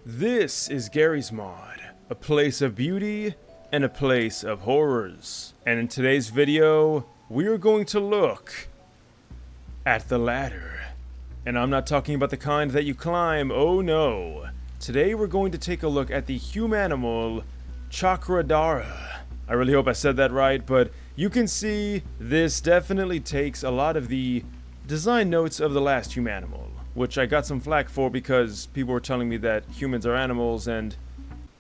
This is Garry's Mod, a place of beauty and a place of horrors. And in today's video, we are going to look at the ladder. And I'm not talking about the kind that you climb, oh no. Today we're going to take a look at the Humanimal Chakradhara. I really hope I said that right, but you can see this definitely takes a lot of the design notes of the last Humanimal, which I got some flack for because people were telling me that humans are animals, and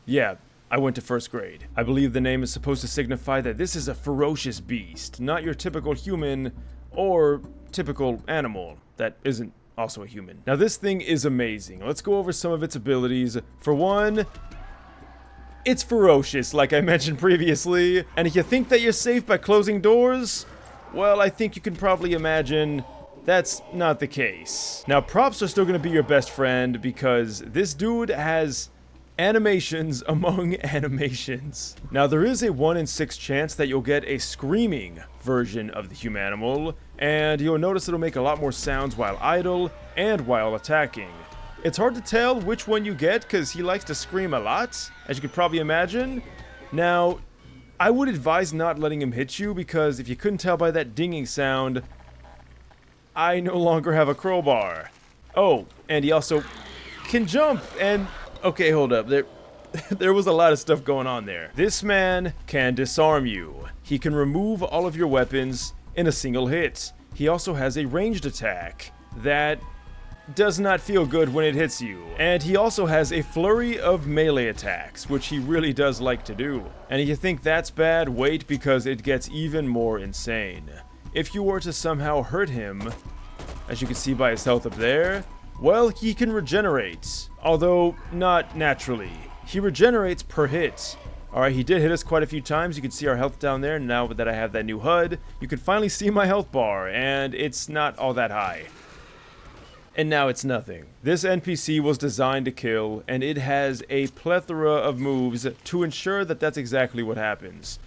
yeah, I went to first grade. I believe the name is supposed to signify that this is a ferocious beast, not your typical human or typical animal that isn't also a human. Now this thing is amazing. Let's go over some of its abilities. For one, it's ferocious, like I mentioned previously, and if you think that you're safe by closing doors, well, I think you can probably imagine that's not the case. Now, props are still going to be your best friend because this dude has animations among animations. Now, there is a 1 in 6 chance that you'll get a screaming version of the Humanimal, and you'll notice it'll make a lot more sounds while idle and while attacking. It's hard to tell which one you get because he likes to scream a lot, as you could probably imagine. Now, I would advise not letting him hit you because if you couldn't tell by that dinging sound, I no longer have a crowbar. Oh, and he also can jump, and okay, hold up, there was a lot of stuff going on there. This man can disarm you. He can remove all of your weapons in a single hit. He also has a ranged attack that does not feel good when it hits you. And he also has a flurry of melee attacks, which he really does like to do. And if you think that's bad, wait, because it gets even more insane. If you were to somehow hurt him, as you can see by his health up there, well, he can regenerate, although not naturally. He regenerates per hit. Alright, he did hit us quite a few times. You can see our health down there. Now that I have that new HUD, you can finally see my health bar, and it's not all that high. And now it's nothing. This NPC was designed to kill, and it has a plethora of moves to ensure that that's exactly what happens.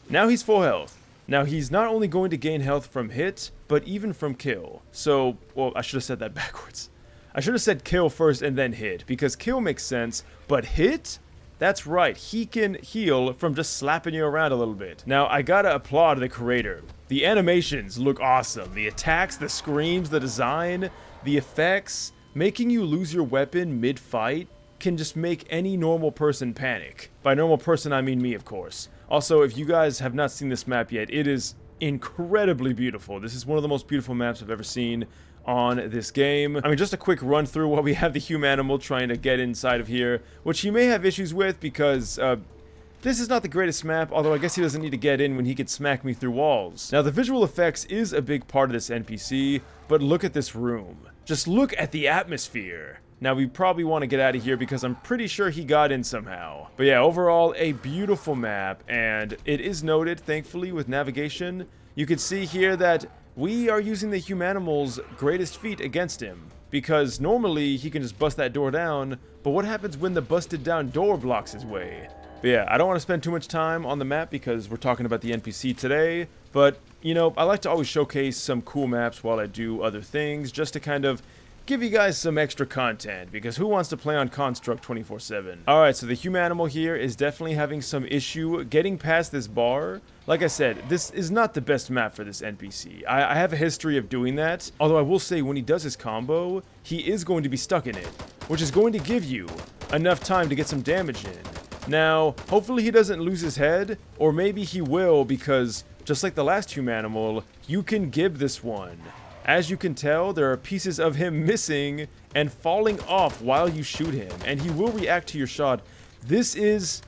Now he's full health. Now, he's not only going to gain health from hit, but even from kill. So, well, I should have said that backwards. I should have said kill first and then hit, because kill makes sense, but hit? That's right, he can heal from just slapping you around a little bit. Now, I gotta applaud the creator. The animations look awesome. The attacks, the screams, the design, the effects, making you lose your weapon mid-fight can just make any normal person panic. By normal person, I mean me, of course. Also, if you guys have not seen this map yet, it is incredibly beautiful. This is one of the most beautiful maps I've ever seen on this game. I mean, just a quick run through while we have the Humanimal trying to get inside of here, which he may have issues with because this is not the greatest map, although I guess he doesn't need to get in when he can smack me through walls. Now, the visual effects is a big part of this NPC, but look at this room. Just look at the atmosphere. Now, we probably want to get out of here because I'm pretty sure he got in somehow. But yeah, overall, a beautiful map, and it is noted, thankfully, with navigation. You can see here that we are using the Humanimal's greatest feat against him, because normally he can just bust that door down, but what happens when the busted down door blocks his way? But yeah, I don't want to spend too much time on the map because we're talking about the NPC today, but, you know, I like to always showcase some cool maps while I do other things, just to kind of give you guys some extra content, because who wants to play on Construct 24/7? Alright, so the Humanimal here is definitely having some issue getting past this bar. Like I said, this is not the best map for this NPC. I have a history of doing that, although I will say when he does his combo, he is going to be stuck in it, which is going to give you enough time to get some damage in. Now, hopefully he doesn't lose his head, or maybe he will, because just like the last Humanimal, you can gib this one. As you can tell, there are pieces of him missing and falling off while you shoot him, and he will react to your shot. This is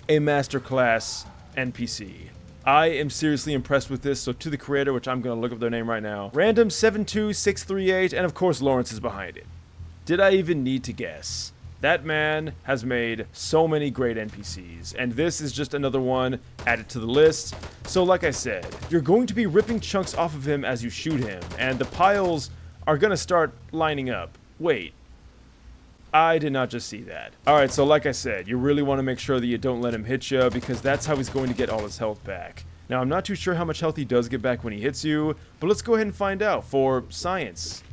a masterclass NPC. I am seriously impressed with this, so to the creator, which I'm going to look up their name right now, Random72638, and of course Lawrence is behind it. Did I even need to guess? That man has made so many great NPCs, and this is just another one added to the list. So like I said, you're going to be ripping chunks off of him as you shoot him, and the piles are going to start lining up. Wait, I did not just see that. Alright, so like I said, you really want to make sure that you don't let him hit you, because that's how he's going to get all his health back. Now, I'm not too sure how much health he does get back when he hits you, but let's go ahead and find out for science.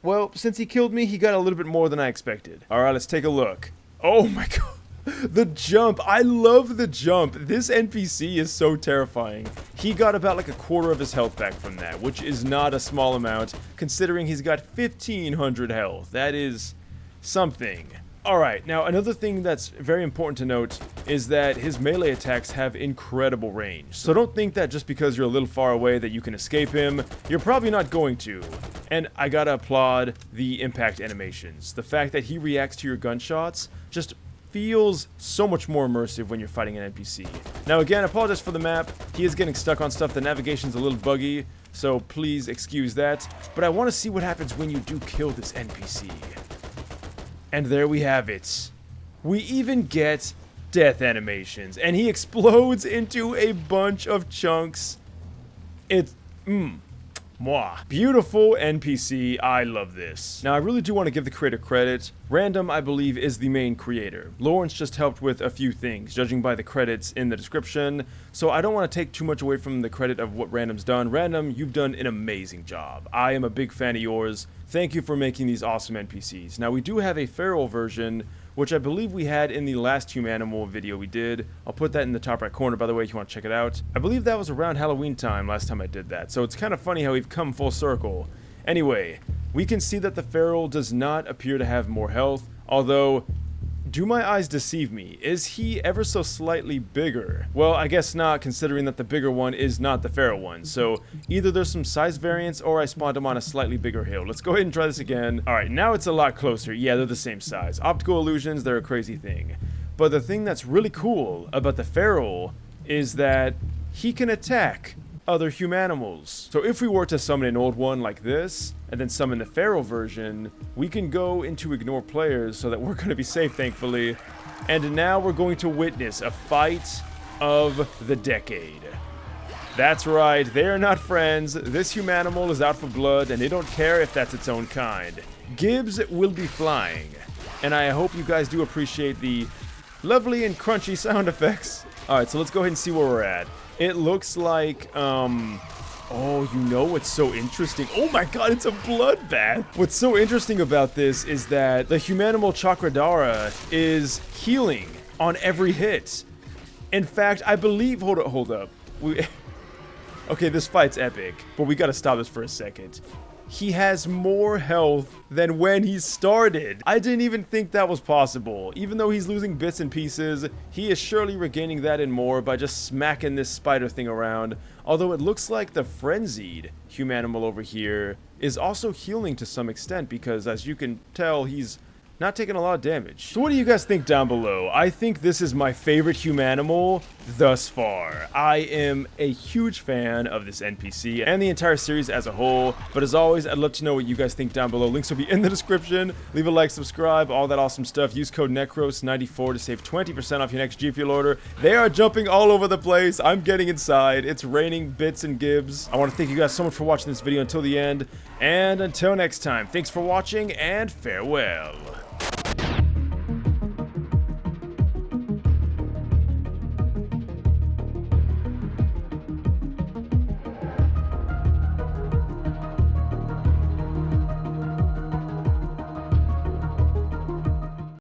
well, since he killed me, he got a little bit more than I expected. Alright, let's take a look. Oh my god. The jump. I love the jump. This NPC is so terrifying. He got about like a quarter of his health back from that, which is not a small amount, considering he's got 1,500 health. That is something. Alright, now another thing that's very important to note is that his melee attacks have incredible range. So don't think that just because you're a little far away that you can escape him. You're probably not going to. And I gotta applaud the impact animations. The fact that he reacts to your gunshots just feels so much more immersive when you're fighting an NPC. Now again, I apologize for the map. He is getting stuck on stuff. The navigation's a little buggy, so please excuse that. But I want to see what happens when you do kill this NPC. And there we have it. We even get death animations, and he explodes into a bunch of chunks. It's beautiful NPC. I love this. Now I really do want to give the creator credit. Random, I believe, is the main creator. Lawrence just helped with a few things, judging by the credits in the description. So I don't want to take too much away from the credit of what Random's done. Random, you've done an amazing job. I am a big fan of yours. Thank you for making these awesome NPCs. Now we do have a feral version, which I believe we had in the last Humanimal video we did. I'll put that in the top right corner, by the way, if you want to check it out. I believe that was around Halloween time last time I did that, so it's kind of funny how we've come full circle. Anyway, we can see that the feral does not appear to have more health, although, do my eyes deceive me? Is he ever so slightly bigger? Well, I guess not, considering that the bigger one is not the feral one. So either there's some size variance or I spawned him on a slightly bigger hill. Let's go ahead and try this again. Alright, now it's a lot closer. Yeah, they're the same size. Optical illusions, they're a crazy thing. But the thing that's really cool about the feral is that he can attack other humanimals. So if we were to summon an old one like this, and then summon the feral version, we can go into ignore players so that we're going to be safe, thankfully. And now we're going to witness a fight of the decade. That's right, they are not friends. This humanimal is out for blood, and they don't care if that's its own kind. Gibbs will be flying, and I hope you guys do appreciate the lovely and crunchy sound effects. Alright, so let's go ahead and see where we're at. It looks like, oh, you know what's so interesting? Oh my god, it's a bloodbath! What's so interesting about this is that the Humanimal Chakradhara is healing on every hit. In fact, I believe, hold up. Okay, this fight's epic, but we gotta stop this for a second. He has more health than when he started. I didn't even think that was possible. Even though he's losing bits and pieces, he is surely regaining that and more by just smacking this spider thing around. Although it looks like the frenzied humanimal over here is also healing to some extent because, as you can tell, he's not taking a lot of damage. So what do you guys think down below? I think this is my favorite humanimal thus far. I am a huge fan of this NPC and the entire series as a whole, but as always, I'd love to know what you guys think down below. Links will be in the description. Leave a like, subscribe, all that awesome stuff. Use code NECROS94 to save 20% off your next G Fuel order. They are jumping all over the place. I'm getting inside. It's raining bits and gibs. I want to thank you guys so much for watching this video until the end, and until next time, thanks for watching and farewell.